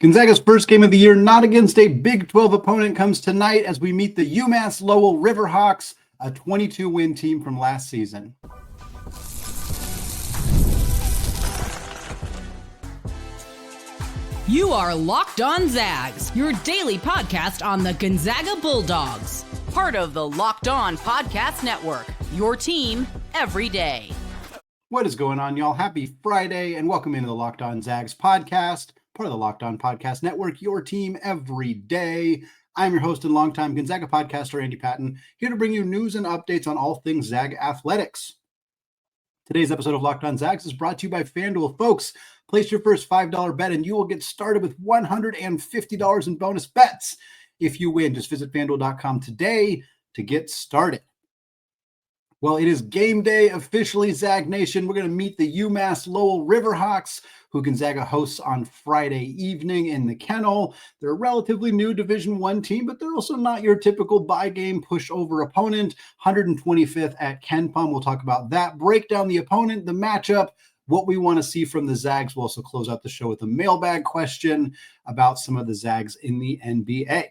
Gonzaga's first game of the year, not against a Big 12 opponent, comes tonight as we meet the UMass Lowell Riverhawks, a 22-win team from last season. You are Locked On Zags, your daily podcast on the Gonzaga Bulldogs. Part of the Locked On Podcast Network, your team every day. What is going on, y'all? Happy Friday, and welcome into the Locked On Zags podcast, part of the Locked On Podcast Network, your team every day. I'm your host and longtime Gonzaga podcaster, Andy Patton, here to bring you news and updates on all things Zag athletics. Today's episode of Locked On Zags is brought to you by FanDuel. Folks, place your first $5 bet and you will get started with $150 in bonus bets. If you win, just visit FanDuel.com today to get started. Well, it is game day officially, Zag Nation. We're going to meet the UMass Lowell Riverhawks, who Gonzaga hosts on Friday evening in the Kennel. They're a relatively new Division I team, but they're also not your typical bye-game pushover opponent. 125th at KenPom. We'll talk about that. Break down the opponent, the matchup, what we want to see from the Zags. We'll also close out the show with a mailbag question about some of the Zags in the NBA.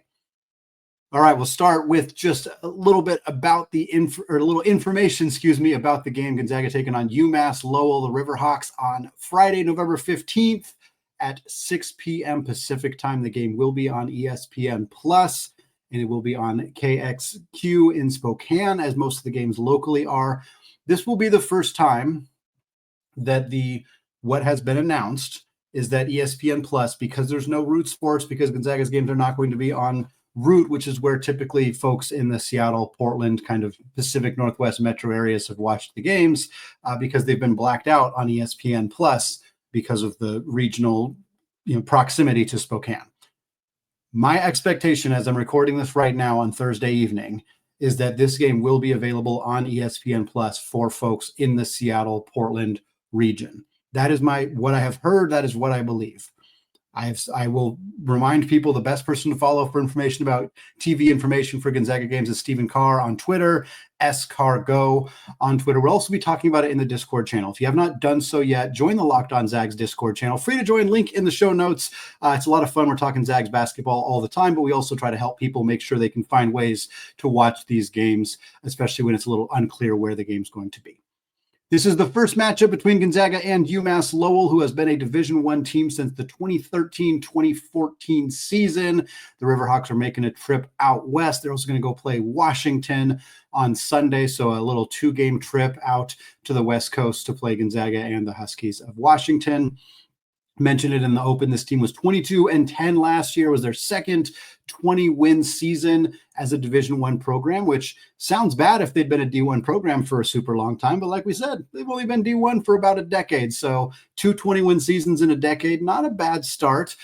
All right, we'll start with just a little bit about information about the game. Gonzaga taking on UMass Lowell, the Riverhawks, on Friday, November 15th at 6 p.m. Pacific time. The game will be on ESPN Plus, and it will be on KXQ in Spokane, as most of the games locally are. This will be the first time that what has been announced is that ESPN Plus, because there's no Root Sports, because Gonzaga's games are not going to be on Root, which is where typically folks in the Seattle, Portland, kind of Pacific Northwest metro areas have watched the games, because they've been blacked out on ESPN Plus because of the regional, proximity to Spokane. My expectation, as I'm recording this right now on Thursday evening, is that this game will be available on ESPN Plus for folks in the Seattle, Portland region. That is what I have heard. That is what I believe. I will remind people the best person to follow for information about TV information for Gonzaga games is Stephen Carr on Twitter, SCarGo on Twitter. We'll also be talking about it in the Discord channel. If you have not done so yet, join the Locked On Zags Discord channel. Free to join, link in the show notes. It's a lot of fun. We're talking Zags basketball all the time, but we also try to help people make sure they can find ways to watch these games, especially when it's a little unclear where the game's going to be. This is the first matchup between Gonzaga and UMass Lowell, who has been a Division I team since the 2013-2014 season. The Riverhawks are making a trip out west. They're also going to go play Washington on Sunday, so a little two-game trip out to the West Coast to play Gonzaga and the Huskies of Washington. Mentioned it in the open. This team was 22-10 last year. It was their second 20-win season as a Division I program, which sounds bad if they'd been a D1 program for a super long time. But like we said, they've only been D1 for about a decade. So 2 20-win seasons in a decade, not a bad start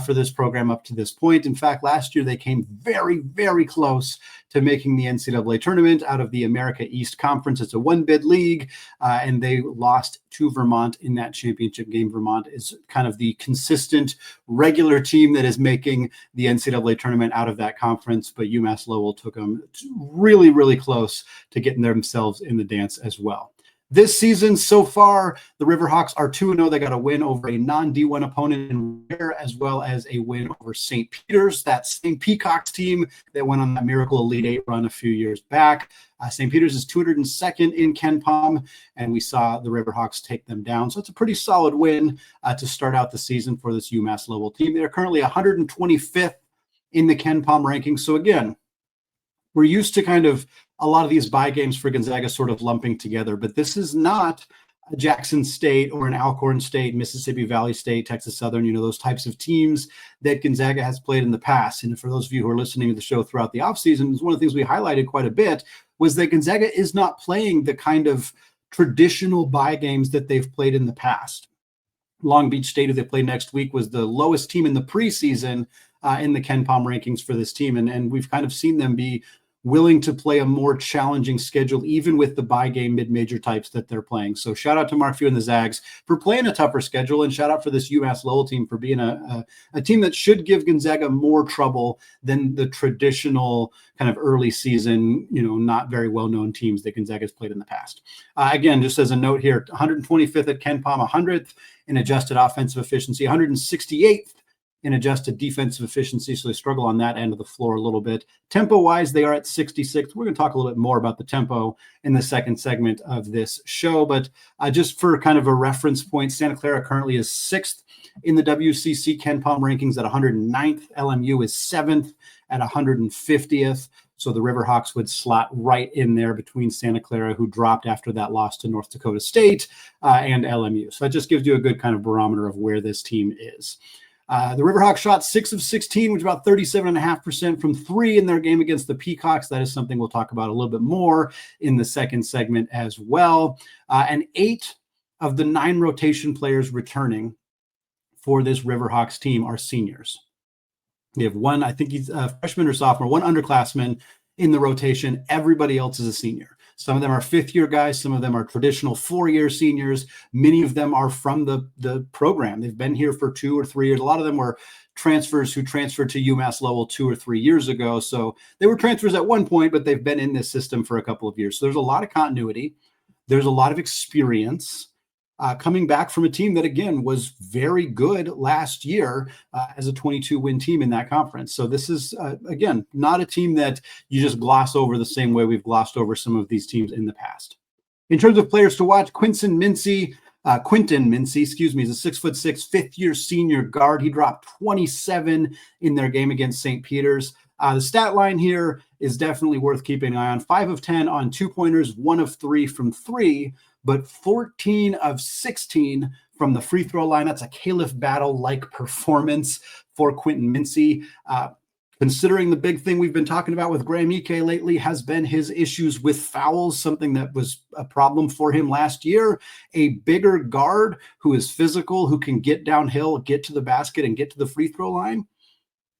for this program up to this point. In fact, last year they came very, very close to making the NCAA tournament out of the America East Conference. It's a one-bid league, and they lost to Vermont in that championship game. Vermont is kind of the consistent, regular team that is making the NCAA tournament out of that conference, but UMass Lowell took them really, really close to getting themselves in the dance as well. This season so far, the Riverhawks are 2-0. They got a win over a non-D1 opponent in Rare, as well as a win over St. Peter's, that same Peacocks team that went on that Miracle Elite 8 run a few years back. St. Peter's is 202nd in KenPom, and we saw the Riverhawks take them down. So it's a pretty solid win to start out the season for this UMass Lowell team. They're currently 125th in the KenPom rankings. So again, we're used to kind of a lot of these bye games for Gonzaga sort of lumping together, but this is not a Jackson State or an Alcorn State, Mississippi Valley State, Texas Southern, those types of teams that Gonzaga has played in the past. And for those of you who are listening to the show throughout the offseason, one of the things we highlighted quite a bit was that Gonzaga is not playing the kind of traditional bye games that they've played in the past. Long Beach State, who they play next week, was the lowest team in the preseason in the KenPom rankings for this team. And we've kind of seen them be willing to play a more challenging schedule, even with the bye game mid-major types that they're playing. So shout out to Mark Few and the Zags for playing a tougher schedule, and shout out for this UMass Lowell team for being a team that should give Gonzaga more trouble than the traditional kind of early season, not very well-known teams that Gonzaga has played in the past. Again, just as a note here, 125th at KenPom, 100th in adjusted offensive efficiency, 168th in adjusted defensive efficiency, so they struggle on that end of the floor a little bit. Tempo-wise, they are at 66th. We're going to talk a little bit more about the tempo in the second segment of this show, but just for kind of a reference point, Santa Clara currently is 6th in the WCC KenPom rankings at 109th. LMU is 7th at 150th. So the Riverhawks would slot right in there between Santa Clara, who dropped after that loss to North Dakota State, and LMU. So that just gives you a good kind of barometer of where this team is. The Riverhawks shot 6 of 16, which is about 37.5% from three in their game against the Peacocks. That is something we'll talk about a little bit more in the second segment as well. And 8 of the 9 rotation players returning for this Riverhawks team are seniors. We have one, I think he's a freshman or sophomore, one underclassman in the rotation. Everybody else is a senior. Some of them are fifth-year guys. Some of them are traditional 4-year seniors. Many of them are from the program. They've been here for 2 or 3 years. A lot of them were transfers who transferred to UMass Lowell 2 or 3 years ago. So they were transfers at one point, but they've been in this system for a couple of years. So there's a lot of continuity. There's a lot of experience. Coming back from a team that, again, was very good last year as a 22-win team in that conference. So this is, again, not a team that you just gloss over the same way we've glossed over some of these teams in the past. In terms of players to watch, Quinton Mincy, is a 6'6", fifth-year senior guard. He dropped 27 in their game against St. Peter's. The stat line here is definitely worth keeping an eye on. 5 of 10 on 2-pointers, 1 of 3 from 3. But 14 of 16 from the free throw line. That's a Caliph Battle-like performance for Quinton Mincy. Considering the big thing we've been talking about with Graham Ike lately has been his issues with fouls, something that was a problem for him last year. A bigger guard who is physical, who can get downhill, get to the basket, and get to the free throw line.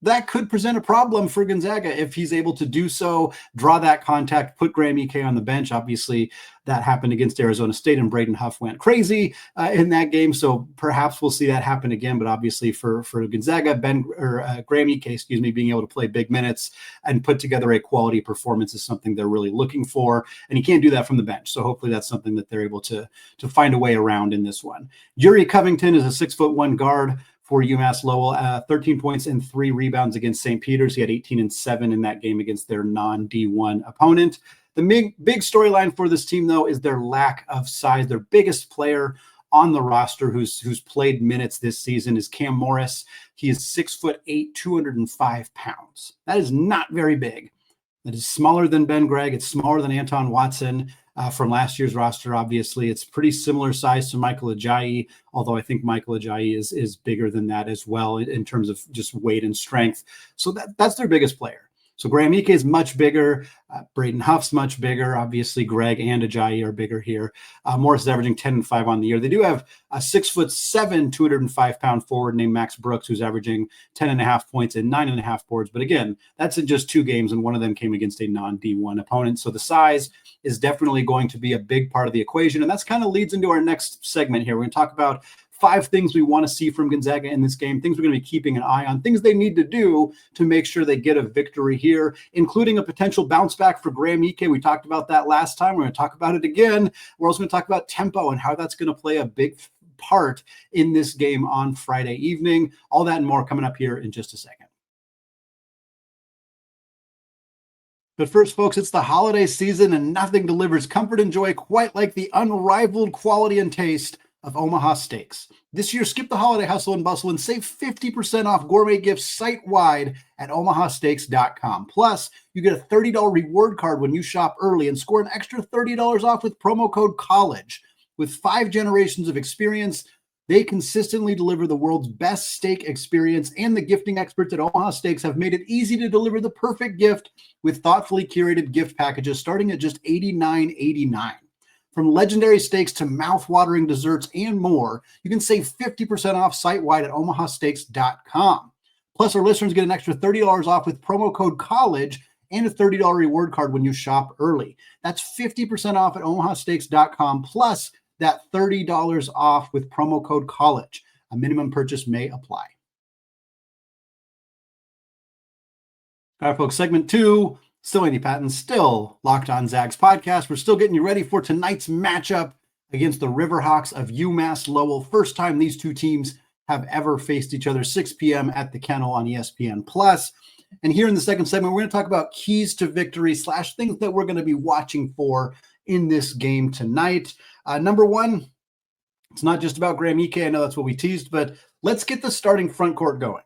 That could present a problem for Gonzaga if he's able to do so, draw that contact, put Graham Ike on the bench. Obviously, that happened against Arizona State, and Braden Huff went crazy in that game. So perhaps we'll see that happen again. But obviously, for Gonzaga, Graham Ike, being able to play big minutes and put together a quality performance is something they're really looking for. And he can't do that from the bench. So hopefully, that's something that they're able to find a way around in this one. Yuri Covington is a 6'1" guard for UMass Lowell, 13 points and 3 rebounds against St. Peter's. He had 18 and 7 in that game against their non-D1 opponent. The big storyline for this team, though, is their lack of size. Their biggest player on the roster who's played minutes this season is Cam Morris. He is 6'8", 205 pounds. That is not very big. That is smaller than Ben Gregg. It's smaller than Anton Watson from last year's roster. Obviously, it's pretty similar size to Michael Ajayi, although I think Michael Ajayi is bigger than that as well in terms of just weight and strength. So that's their biggest player. So Graham Ike is much bigger. Braden Huff's much bigger. Obviously, Gregg and Ajayi are bigger here. Morris is averaging 10 and 5 on the year. They do have a 6'7", 205-pound forward named Max Brooks, who's averaging 10.5 points and 9.5 boards. But again, that's in just 2 games, and one of them came against a non-D1 opponent. So the size is definitely going to be a big part of the equation. And that's kind of leads into our next segment here. We're going to talk about 5 things we want to see from Gonzaga in this game, things we're going to be keeping an eye on, things they need to do to make sure they get a victory here, including a potential bounce back for Graham Ike. We talked about that last time. We're going to talk about it again. We're also going to talk about tempo and how that's going to play a big part in this game on Friday evening. All that and more coming up here in just a second. But first, folks, it's the holiday season, and nothing delivers comfort and joy quite like the unrivaled quality and taste of Omaha Steaks. This year, skip the holiday hustle and bustle and save 50% off gourmet gifts site-wide at omahasteaks.com. Plus, you get a $30 reward card when you shop early and score an extra $30 off with promo code COLLEGE. With 5 generations of experience, they consistently deliver the world's best steak experience, and the gifting experts at Omaha Steaks have made it easy to deliver the perfect gift with thoughtfully curated gift packages starting at just $89.89. From legendary steaks to mouth-watering desserts and more, you can save 50% off site-wide at omahasteaks.com. Plus, our listeners get an extra $30 off with promo code COLLEGE and a $30 reward card when you shop early. That's 50% off at omahasteaks.com, plus that $30 off with promo code COLLEGE. A minimum purchase may apply. All right, folks, segment 2. Still Andy Patton, still Locked On Zags podcast. We're still getting you ready for tonight's matchup against the Riverhawks of UMass Lowell. First time these two teams have ever faced each other. 6 p.m. at the Kennel on ESPN Plus. And here in the second segment, we're going to talk about keys to victory / things that we're going to be watching for in this game tonight. Number one, it's not just about Graham Ike. I know that's what we teased, but let's get the starting front court going.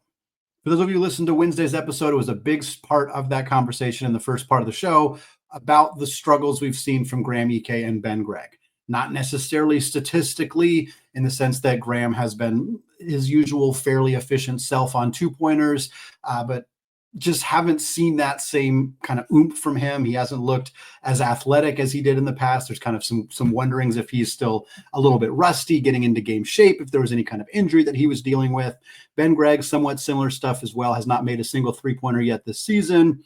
For those of you who listened to Wednesday's episode, it was a big part of that conversation in the first part of the show about the struggles we've seen from Graham Ike and Ben Gregg. Not necessarily statistically in the sense that Graham has been his usual fairly efficient self on two-pointers, but just haven't seen that same kind of oomph from him. He hasn't looked as athletic as he did in the past. There's kind of some wonderings if he's still a little bit rusty, getting into game shape, if there was any kind of injury that he was dealing with. Ben Gregg, somewhat similar stuff as well, has not made a single three-pointer yet this season.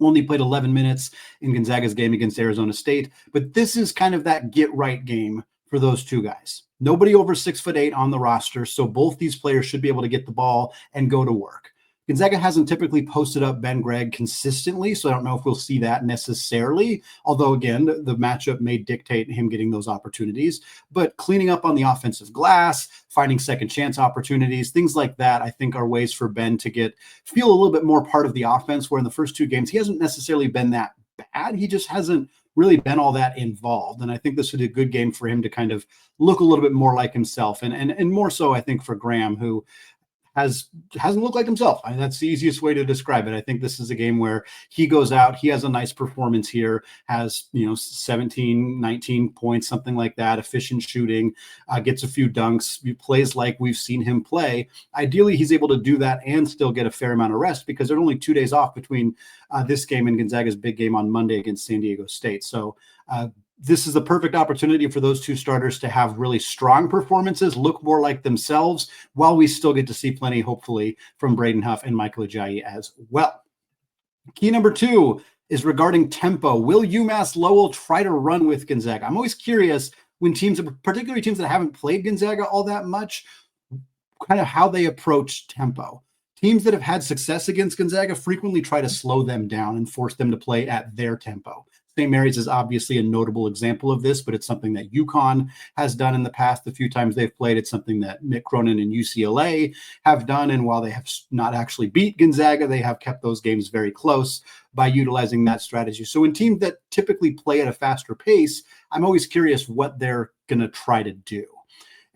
Only played 11 minutes in Gonzaga's game against Arizona State. But this is kind of that get-right game for those two guys. Nobody over 6'8" on the roster, so both these players should be able to get the ball and go to work. Gonzaga hasn't typically posted up Ben Gregg consistently, so I don't know if we'll see that necessarily, although, again, the matchup may dictate him getting those opportunities. But cleaning up on the offensive glass, finding second chance opportunities, things like that, I think are ways for Ben to feel a little bit more part of the offense, where in the first two games, he hasn't necessarily been that bad. He just hasn't really been all that involved. And I think this would be a good game for him to kind of look a little bit more like himself. And more so, I think, for Graham, who hasn't looked like himself. I mean, that's the easiest way to describe it. I think this is a game where he goes out, he has a nice performance here, has 17, 19 points, something like that, efficient shooting, gets a few dunks, plays like we've seen him play. Ideally, he's able to do that and still get a fair amount of rest, because there are only 2 days off between this game and Gonzaga's big game on Monday against San Diego State. So this is the perfect opportunity for those two starters to have really strong performances, look more like themselves, while we still get to see plenty, hopefully, from Braden Huff and Michael Ajayi as well. Key number two is regarding tempo. Will UMass Lowell try to run with Gonzaga? I'm always curious when teams, particularly teams that haven't played Gonzaga all that much, kind of how they approach tempo. Teams that have had success against Gonzaga frequently try to slow them down and force them to play at their tempo. St. Mary's is obviously a notable example of this, but it's something that UConn has done in the past. The few times they've played, it's something that Mick Cronin and UCLA have done. And while they have not actually beat Gonzaga, they have kept those games very close by utilizing that strategy. So in teams that typically play at a faster pace, I'm always curious what they're going to try to do.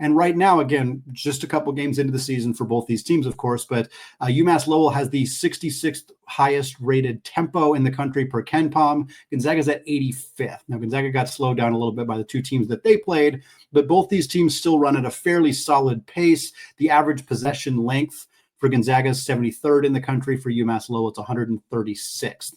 And right now, again, just a couple games into the season for both these teams, of course, but UMass Lowell has the 66th highest rated tempo in the country per KenPom. Gonzaga's at 85th. Now, Gonzaga got slowed down a little bit by the two teams that they played, but both these teams still run at a fairly solid pace. The average possession length for Gonzaga is 73rd in the country. For UMass Lowell, it's 136th.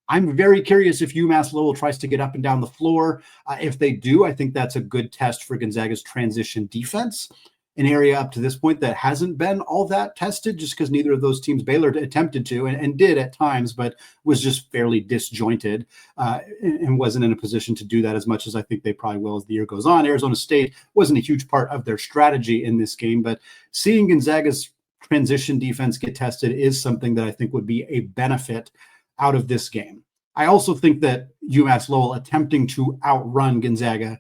I'm very curious if UMass Lowell tries to get up and down the floor. If they do, I think that's a good test for Gonzaga's transition defense, an area up to this point that hasn't been all that tested, just because neither of those teams, Baylor attempted to and did at times, but was just fairly disjointed and wasn't in a position to do that as much as I think they probably will as the year goes on. Arizona State wasn't a huge part of their strategy in this game, but seeing Gonzaga's transition defense get tested is something that I think would be a benefit out of this game. I also think that UMass Lowell attempting to outrun Gonzaga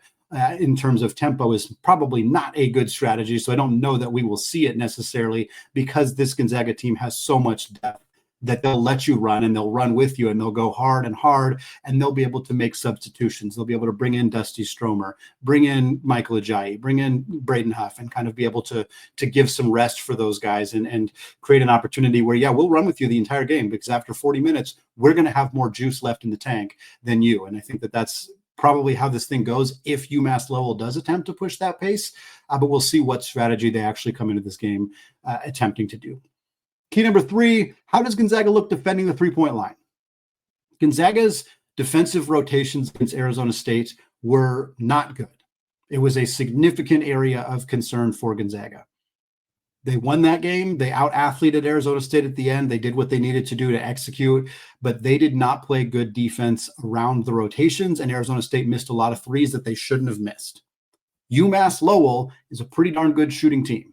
in terms of tempo is probably not a good strategy. So I don't know that we will see it necessarily, because this Gonzaga team has so much depth that they'll let you run, and they'll run with you, and they'll go hard, and they'll be able to make substitutions. They'll be able to bring in Dusty Stromer, bring in Michael Ajayi, bring in Braden Huff, and kind of be able to give some rest for those guys and create an opportunity where, yeah, we'll run with you the entire game, because after 40 minutes, we're going to have more juice left in the tank than you. And I think that that's probably how this thing goes if UMass Lowell does attempt to push that pace, but we'll see what strategy they actually come into this game attempting to do. Key number three, how does Gonzaga look defending the three-point line? Gonzaga's defensive rotations against Arizona State were not good. It was a significant area of concern for Gonzaga. They won that game. They out-athleted Arizona State at the end. They did what they needed to do to execute, but they did not play good defense around the rotations, and Arizona State missed a lot of threes that they shouldn't have missed. UMass Lowell is a pretty darn good shooting team.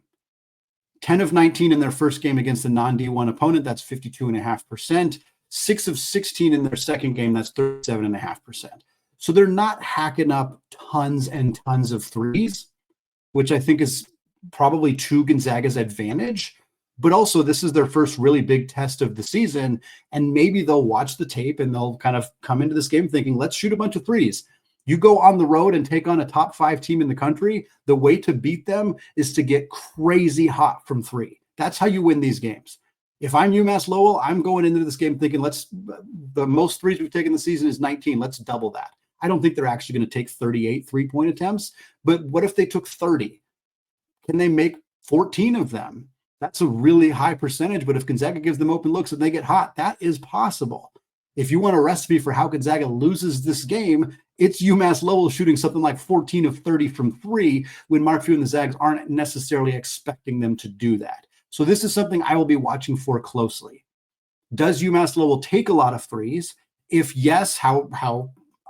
10 of 19 in their first game against a non-D1 opponent, that's 52.5%. 6 of 16 in their second game, that's 37.5%. So they're not hacking up tons and tons of threes, which I think is probably to Gonzaga's advantage. But also, this is their first really big test of the season. And maybe they'll watch the tape and they'll kind of come into this game thinking, let's shoot a bunch of threes. You go on the road and take on a top 5 team in the country. The way to beat them is to get crazy hot from three. That's how you win these games. If I'm UMass Lowell, I'm going into this game thinking, the most threes we've taken this season is 19. Let's double that. I don't think they're actually going to take 38 3-point attempts, but what if they took 30? Can they make 14 of them? That's a really high percentage, but if Gonzaga gives them open looks and they get hot, that is possible. If you want a recipe for how Gonzaga loses this game, it's UMass Lowell shooting something like 14 of 30 from three when Mark Few and the Zags aren't necessarily expecting them to do that. So this is something I will be watching for closely. Does UMass Lowell take a lot of threes? If yes, how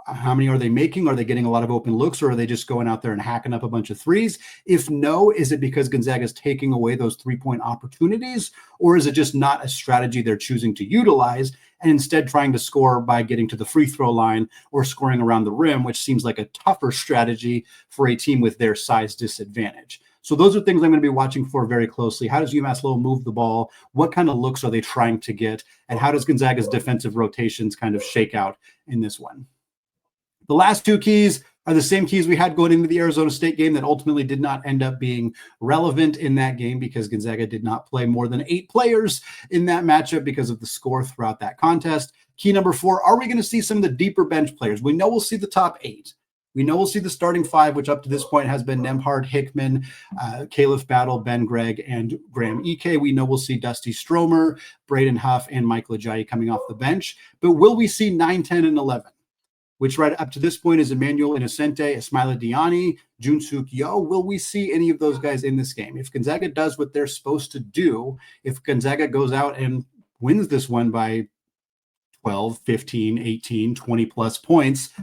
many are they making? Are they getting a lot of open looks, or are they just going out there and hacking up a bunch of threes? If no, is it because Gonzaga is taking away those 3-point opportunities, or is it just not a strategy they're choosing to utilize and instead trying to score by getting to the free throw line or scoring around the rim, which seems like a tougher strategy for a team with their size disadvantage? So those are things I'm going to be watching for very closely. How does UMass Lowell move the ball? What kind of looks are they trying to get? And how does Gonzaga's defensive rotations kind of shake out in this one? The last two keys are the same keys we had going into the Arizona State game that ultimately did not end up being relevant in that game because Gonzaga did not play more than 8 players in that matchup because of the score throughout that contest. Key number 4, are we going to see some of the deeper bench players? We know we'll see the top 8. We know we'll see the starting 5, which up to this point has been Nembhard, Hickman, Caleb Battle, Ben Gregg, and Graham Ike. We know we'll see Dusty Stromer, Braden Huff, and Michael Ajayi coming off the bench. But will we see 9, 10, and 11? Which right up to this point is Emmanuel Innocenti, Ismaila Diagne, Jun Seok-Yeo. Will we see any of those guys in this game? If Gonzaga does what they're supposed to do, if Gonzaga goes out and wins this one by 12, 15, 18, 20 plus points,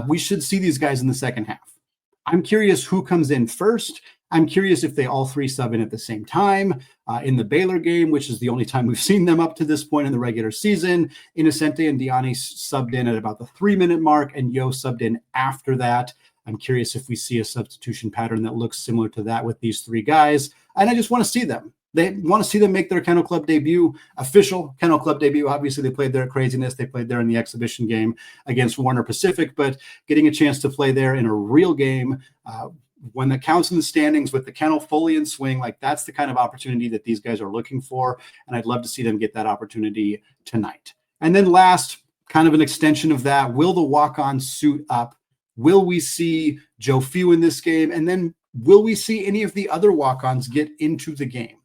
we should see these guys in the second half. I'm curious who comes in first. I'm curious if they all three sub in at the same time. In the Baylor game, which is the only time we've seen them up to this point in the regular season, Innocenti and Diagne subbed in at about the 3-minute mark, and Yo subbed in after that. I'm curious if we see a substitution pattern that looks similar to that with these 3 guys. And I just want to see them. They want to see them make their Kennel Club debut, official Kennel Club debut. Obviously, they played there at Craziness. They played there in the exhibition game against Warner Pacific, but getting a chance to play there in a real game, one that counts in the standings with the kennel fully in swing, like that's the kind of opportunity that these guys are looking for. And I'd love to see them get that opportunity tonight. And then last, kind of an extension of that, will the walk-ons suit up? Will we see Joe Few in this game? And then will we see any of the other walk-ons get into the game?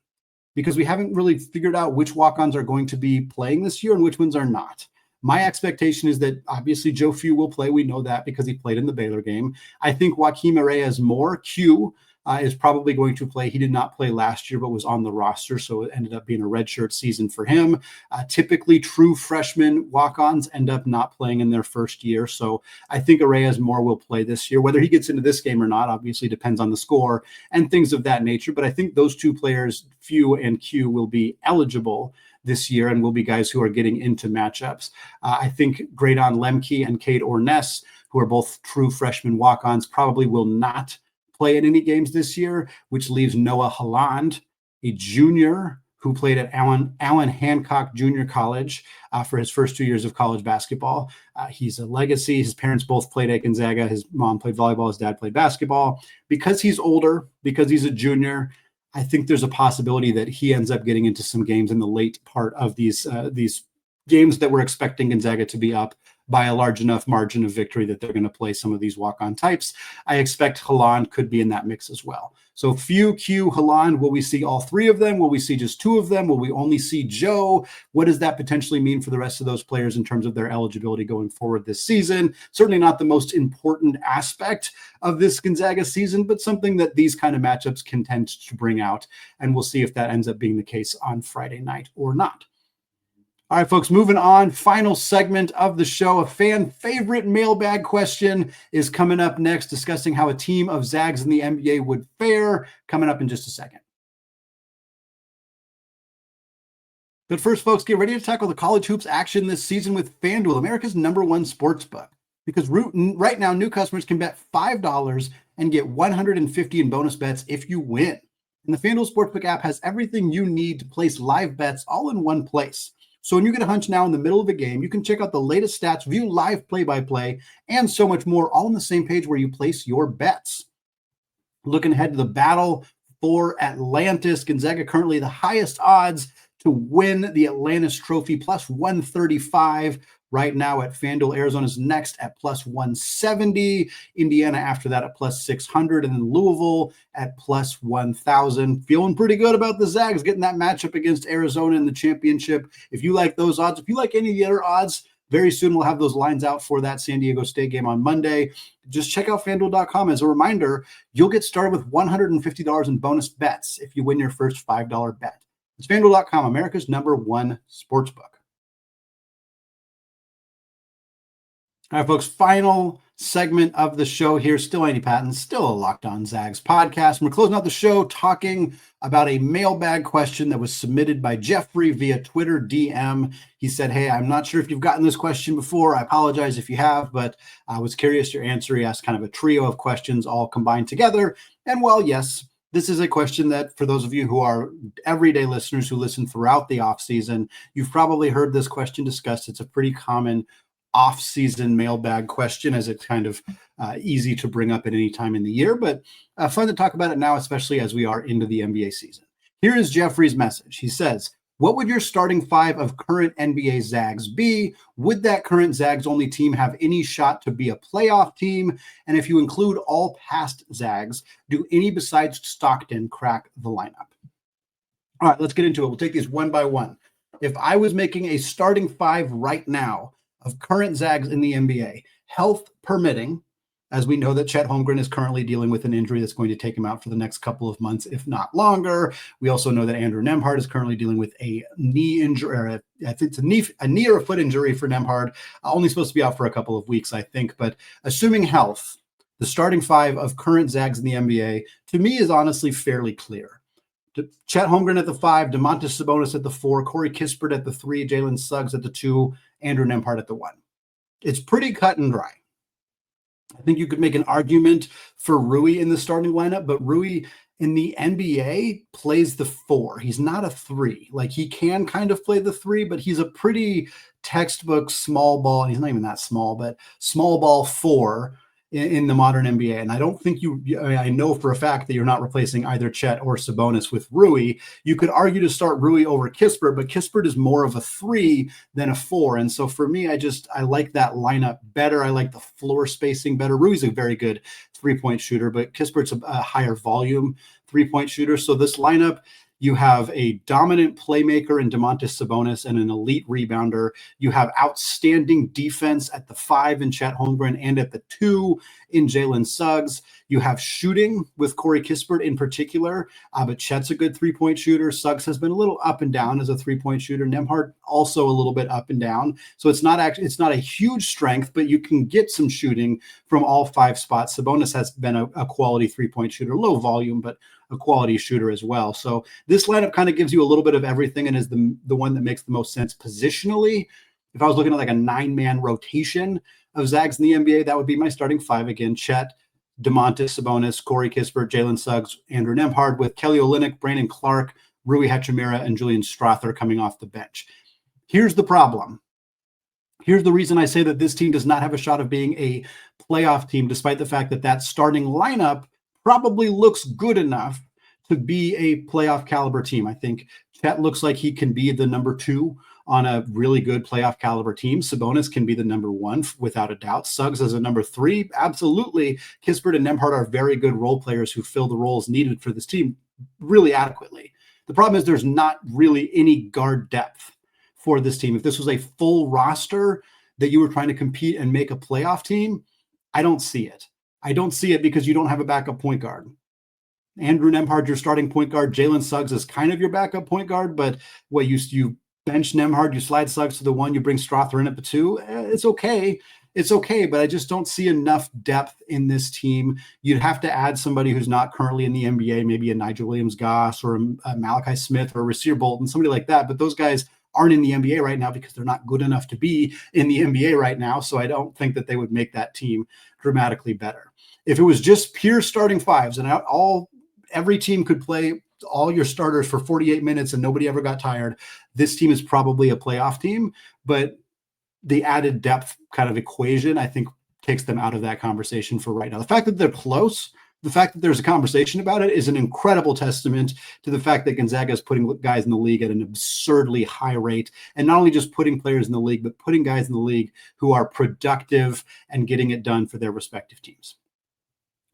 Because we haven't really figured out which walk-ons are going to be playing this year and which ones are not. My expectation is that obviously Joe Few will play. We know that because he played in the Baylor game. I think Joaquim Reyes-Moore, Q, is probably going to play. He did not play last year, but was on the roster, so it ended up being a redshirt season for him. Typically, true freshman walk-ons end up not playing in their first year, so I think Reyes-Moore will play this year. Whether he gets into this game or not, obviously depends on the score and things of that nature, but I think those 2 players, Few and Q, will be eligible this year and will be guys who are getting into matchups. I think Graydon Lemke and Cade Orness, who are both true freshman walk-ons, probably will not play in any games this year, which leaves Noah Holland, a junior who played at Allen Hancock Junior College for his first 2 years of college basketball. He's a legacy. His parents both played at Gonzaga. His mom played volleyball. His dad played basketball. Because he's older, because he's a junior, I think there's a possibility that he ends up getting into some games in the late part of these games that we're expecting Gonzaga to be up by a large enough margin of victory that they're going to play some of these walk-on types. I expect Holland could be in that mix as well. So Few, Q, Holland, will we see all 3 of them? Will we see just 2 of them? Will we only see Joe? What does that potentially mean for the rest of those players in terms of their eligibility going forward this season? Certainly not the most important aspect of this Gonzaga season, but something that these kind of matchups can tend to bring out. And we'll see if that ends up being the case on Friday night or not. All right, folks, moving on. Final segment of the show. A fan favorite mailbag question is coming up next, discussing how a team of Zags in the NBA would fare, coming up in just a second. But first, folks, get ready to tackle the college hoops action this season with FanDuel, America's #1 sports book. Because right now, new customers can bet $5 and get $150 in bonus bets if you win. And the FanDuel Sportsbook app has everything you need to place live bets all in one place. So when you get a hunch now in the middle of a game, you can check out the latest stats, view live play-by-play, and so much more, all on the same page where you place your bets. Looking ahead to the battle for Atlantis, Gonzaga currently the highest odds to win the Atlantis Trophy, plus 135 right now at FanDuel. Arizona's next at plus 170. Indiana after that at plus 600. And then Louisville at plus 1,000. Feeling pretty good about the Zags getting that matchup against Arizona in the championship. If you like those odds, if you like any of the other odds, very soon we'll have those lines out for that San Diego State game on Monday. Just check out FanDuel.com. As a reminder, you'll get started with $150 in bonus bets if you win your first $5 bet. It's FanDuel.com, America's #1 sportsbook. All right, folks, final segment of the show here. Still Andy Patton, still a Locked On Zags podcast. We're closing out the show talking about a mailbag question that was submitted by Jeffrey via Twitter DM. He said, hey, I'm not sure if you've gotten this question before. I apologize if you have, but I was curious your answer. He asked kind of a trio of questions all combined together. And well, yes, this is a question that for those of you who are everyday listeners who listen throughout the offseason, you've probably heard this question discussed. It's a pretty common off-season mailbag question, as it's kind of easy to bring up at any time in the year, but fun to talk about it now, especially as we are into the NBA season. Here is Jeffrey's message. He says, what would your starting five of current NBA Zags be? Would that current Zags only team have any shot to be a playoff team? And if you include all past Zags, do any besides Stockton crack the lineup? All right, let's get into it. We'll take these one by one. If I was making a starting five right now of current Zags in the NBA, health permitting, as we know that Chet Holmgren is currently dealing with an injury that's going to take him out for the next couple of months, if not longer. We also know that Andrew Nembhard is currently dealing with a knee injury, or I think it's a knee or a foot injury for Nembhard. Only supposed to be out for a couple of weeks, I think. But assuming health, the starting five of current Zags in the NBA, to me, is honestly fairly clear. Chet Holmgren at the 5, Domantas Sabonis at the 4, Corey Kispert at the 3, Jalen Suggs at the 2, Andrew Nembhard at the 1. It's pretty cut and dry. I think you could make an argument for Rui in the starting lineup, but Rui in the NBA plays the 4. He's not a 3. Like, he can kind of play the 3, but he's a pretty textbook small ball. And he's not even that small, but small ball 4 in the modern NBA. And I don't think I know for a fact that you're not replacing either Chet or Sabonis with Rui. You could argue to start Rui over Kispert, but Kispert is more of a 3 than a 4. And so for me, I like that lineup better. I like the floor spacing better. Rui's a very good 3-point shooter, but Kispert's a higher volume 3-point shooter. So this lineup, you have a dominant playmaker in Domantas Sabonis and an elite rebounder. You have outstanding defense at the 5 in Chet Holmgren and at the 2 in Jalen Suggs. You have shooting with Corey Kispert in particular, but Chet's a good 3-point shooter. Suggs has been a little up and down as a 3-point shooter. Nembhard also a little bit up and down. So it's not a huge strength, but you can get some shooting from all 5 spots. Sabonis has been a quality 3-point shooter, low volume, but a quality shooter as well. So this lineup kind of gives you a little bit of everything and is the one that makes the most sense positionally. If I was looking at like a 9-man rotation of Zags in the NBA, that would be my starting 5 again. Chet, Domantas Sabonis, Corey Kispert, Jalen Suggs, Andrew Nembhard, with Kelly Olynyk, Brandon Clark, Rui Hachimura, and Julian Strawther coming off the bench. Here's the problem. Here's the reason I say that this team does not have a shot of being a playoff team, despite the fact that that starting lineup probably looks good enough to be a playoff caliber team. I think Chet looks like he can be the number 2 on a really good playoff caliber team. Sabonis can be the number 1 without a doubt. Suggs as a number 3, absolutely. Kispert and Nembhard are very good role players who fill the roles needed for this team really adequately. The problem is there's not really any guard depth for this team. If this was a full roster that you were trying to compete and make a playoff team, I don't see it. I don't see it because you don't have a backup point guard. Andrew Nembhard, your starting point guard. Jalen Suggs is kind of your backup point guard, but what you bench Nembhard, you slide Suggs to the 1, you bring Strawther in at the 2. It's okay. It's okay, but I just don't see enough depth in this team. You'd have to add somebody who's not currently in the NBA, maybe a Nigel Williams-Goss or a Malachi Smith or a Rasir Bolton, somebody like that. But those guys aren't in the NBA right now because they're not good enough to be in the NBA right now. So I don't think that they would make that team dramatically better. If it was just pure starting 5s and every team could play all your starters for 48 minutes and nobody ever got tired, this team is probably a playoff team. But the added depth kind of equation, I think, takes them out of that conversation for right now. The fact that they're close, the fact that there's a conversation about it is an incredible testament to the fact that Gonzaga is putting guys in the league at an absurdly high rate, and not only just putting players in the league, but putting guys in the league who are productive and getting it done for their respective teams.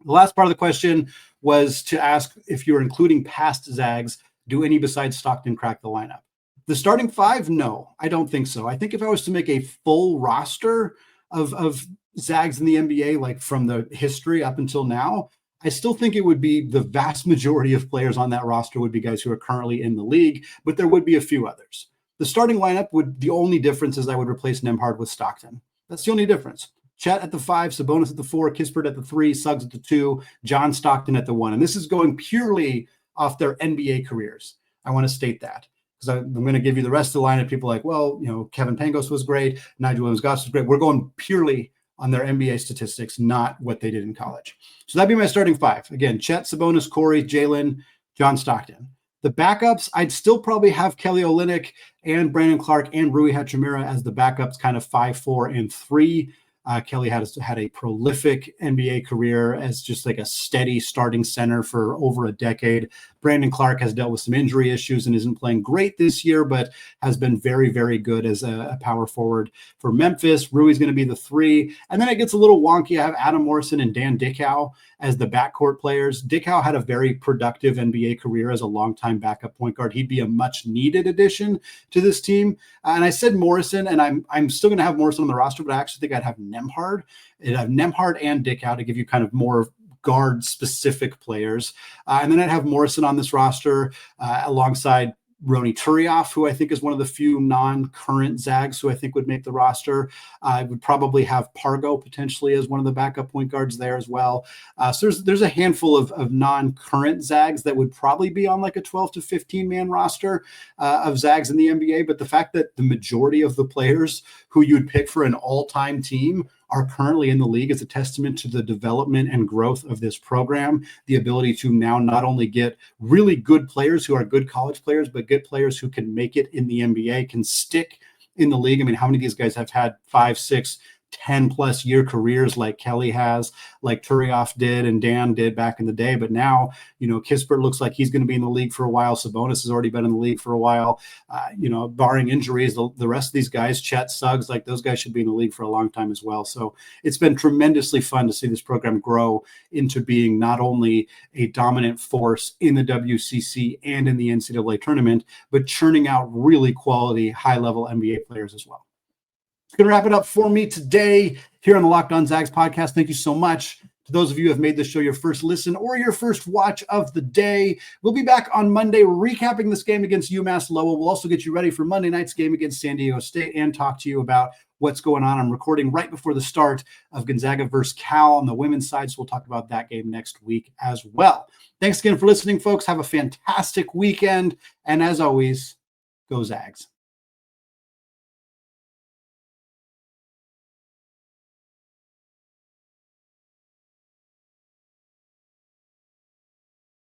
The last part of the question was to ask if you're including past Zags, do any besides Stockton crack the lineup? The starting five, no, I don't think so. I think if I was to make a full roster of Zags in the NBA, like from the history up until now, I still think it would be the vast majority of players on that roster would be guys who are currently in the league, but there would be a few others. The starting lineup the only difference is I would replace Nembhard with Stockton. That's the only difference. Chet at the 5, Sabonis at the 4, Kispert at the 3, Suggs at the 2, John Stockton at the 1. And this is going purely off their NBA careers. I want to state that because I'm going to give you the rest of the lineup. People are like, well, Kevin Pangos was great. Nigel Williams-Goss was great. We're going purely on their NBA statistics, not what they did in college. So that'd be my starting 5. Again, Chet, Sabonis, Corey, Jalen, John Stockton. The backups, I'd still probably have Kelly Olynyk and Brandon Clark and Rui Hachimura as the backups, kind of 5, 4, and 3. Kelly had a prolific NBA career as just like a steady starting center for over a decade. Brandon Clark has dealt with some injury issues and isn't playing great this year, but has been very, very good as a power forward for Memphis. Rui's going to be the 3. And then it gets a little wonky. I have Adam Morrison and Dan Dickau as the backcourt players. Dickau had a very productive NBA career as a longtime backup point guard. He'd be a much needed addition to this team. And I said Morrison, and I'm still going to have Morrison on the roster, but I actually think I'd have Nembhard. I'd have Nembhard and Dickau to give you kind of more guard-specific players. And then I'd have Morrison on this roster alongside Roni Turioff, who I think is one of the few non-current Zags who I think would make the roster. I would probably have Pargo potentially as one of the backup point guards there as well. So there's a handful of non-current Zags that would probably be on like a 12 to 15-man roster of Zags in the NBA. But the fact that the majority of the players who you'd pick for an all-time team are currently in the league is a testament to the development and growth of this program, the ability to now not only get really good players who are good college players, but good players who can make it in the NBA, can stick in the league. I mean, how many of these guys have had 5, 6, 10 plus year careers like Kelly has, like Turioff did and Dan did back in the day. But now, Kispert looks like he's going to be in the league for a while. Sabonis has already been in the league for a while. Barring injuries, the rest of these guys, Chet, Suggs, like those guys should be in the league for a long time as well. So it's been tremendously fun to see this program grow into being not only a dominant force in the WCC and in the NCAA tournament, but churning out really quality high-level NBA players as well. Going to wrap it up for me today here on the Locked On Zags podcast. Thank you so much to those of you who have made this show your first listen or your first watch of the day. We'll be back on Monday recapping this game against UMass Lowell. We'll also get you ready for Monday night's game against San Diego State and talk to you about what's going on. I'm recording right before the start of Gonzaga versus Cal on the women's side, so we'll talk about that game next week as well. Thanks again for listening, folks. Have a fantastic weekend. And as always, go Zags.